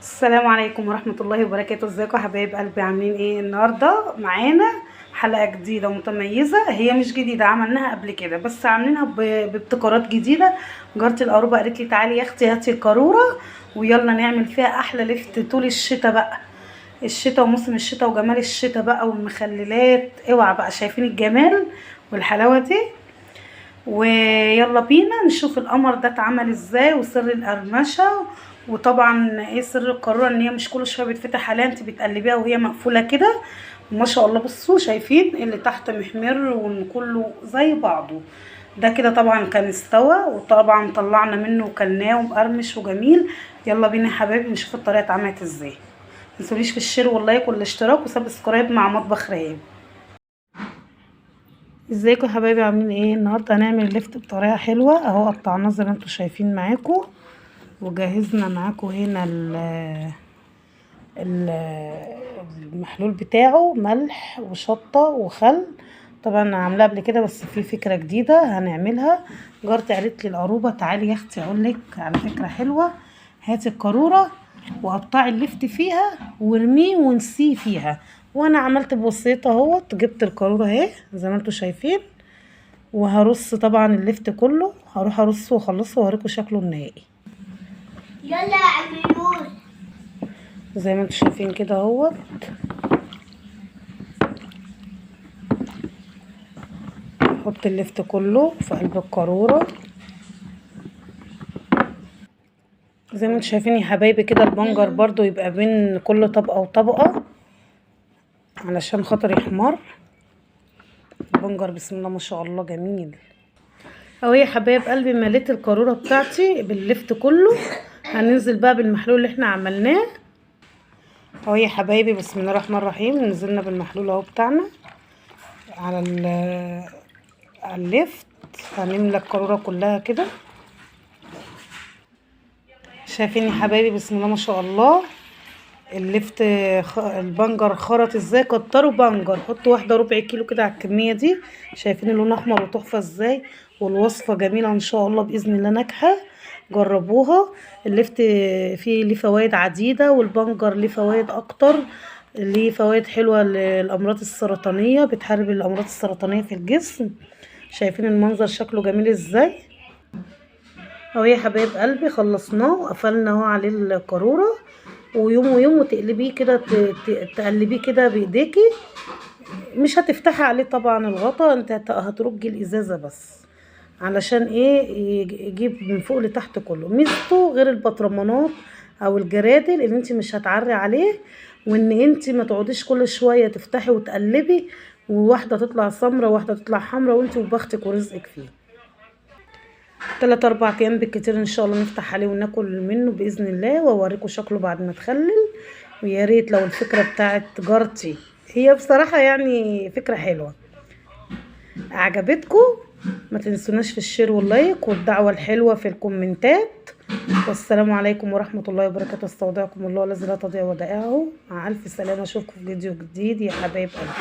السلام عليكم ورحمة الله وبركاته. ازيكم يا حبايب قلبي؟ عاملين ايه؟ النهاردة معانا حلقة جديدة متميزة. هي مش جديدة، عملناها قبل كده بس عاملينها بابتكارات جديدة. جارتي القروبة قالت لي تعالي يا اختي هاتي القارورة ويلا نعمل فيها احلى لفت طول الشتاء بقى. الشتاء وموسم الشتاء وجمال الشتاء بقى والمخللات، اوعى بقى، شايفين الجمال والحلاوة دي؟ ويلا بينا نشوف القمر ده اتعمل ازاي وسر القرمشه. وطبعا ايه سر القاروره؟ ان هي مش كل شويه بتفتح عليها، انت بتقلبيها وهي مقفوله كده. ما شاء الله، بصوا شايفين اللي تحت محمر وكله زي بعضه. ده كده طبعا كان استوى، وطبعا طلعنا منه وكلناه ومقرمش وجميل. يلا بينا يا حبايبي نشوف الطريقه اتعملت ازاي. متنسونيش في الشير واللايك والاشتراك وسبسكرايب مع مطبخ ريان. ازيكم يا حبايبي؟ عاملين ايه؟ النهارده هنعمل اللفت بطريقه حلوه اهو. قطعناه زي ما انتم شايفين معاكم، وجهزنا معاكم هنا المحلول بتاعه، ملح وشطه وخل. طبعا انا عاملاه قبل كده بس في فكره جديده هنعملها. جارتي قالت لي القروبه تعالي يا اختي اقول لك على فكره حلوه. هاتي القاروره وقطعي اللفت فيها وارميه ونسيه فيها. وانا عملت بسيطه اهوت، جبت القاروره اهي زي ما انتم شايفين، وهرص طبعا اللفت كله. هروح ارصه واخلصه واوريكم شكله النهائي. يلا يا عم يونس. زي ما انتم شايفين كده اهوت. احط اللفت كله في قلب القاروره زي ما انتم شايفين يا حبايبي كده. البنجر برضو يبقى بين كل طبقه وطبقه علشان خاطر يحمر. البنجر بسم الله ما شاء الله جميل اهو يا حبايب قلبي. مليت القاروره بتاعتي باللفت كله. هننزل بقى بالمحلول اللي احنا عملناه اهو يا حبايبي. بسم الله الرحمن الرحيم. نزلنا بالمحلول اهو بتاعنا على اللفت. هنملى القاروره كلها كده. شايفين يا حبايبي بسم الله ما شاء الله اللفت البنجر خرط ازاي. كتروا بنجر، حطوا واحده ربع كيلو كده على الكميه دي. شايفين اللون احمر وتحفه ازاي، والوصفه جميله ان شاء الله باذن الله ناجحه. جربوها. اللفت فيه ليه فوائد عديده، والبنجر ليه فوائد اكتر. ليه فوائد حلوه للامراض السرطانيه، بتحارب الامراض السرطانيه في الجسم. شايفين المنظر شكله جميل ازاي اهو يا حبايب قلبي. خلصناه وقفلنا اهو عليه القاروره. ويوم ويوم وتقلبيه كده، تقلبيه كده بايديكي. مش هتفتحي عليه طبعا الغطا، انت هترجي الازازه بس علشان ايه يجيب من فوق لتحت كله. ميزته غير البطرمانات او الجرادل اللي انت مش هتعري عليه، وان انت ما تقعديش كل شويه تفتحي وتقلبي وواحده تطلع سمرة وواحده تطلع حمرا وانت وبختك ورزقك فيه. 3 4 ايام بالكتير ان شاء الله نفتح عليه وناكل منه باذن الله، واوريكم شكله بعد ما تخلل. ويا ريت لو الفكره بتاعت جارتي، هي بصراحه يعني فكره حلوه، عجبتكم ما تنسوناش في الشير واللايك والدعوه الحلوه في الكومنتات. والسلام عليكم ورحمه الله وبركاته. استودعكم الله الذي لا تضيع ودائعه. مع الف سلامه. اشوفكم في فيديو جديد يا حبايب قلبي.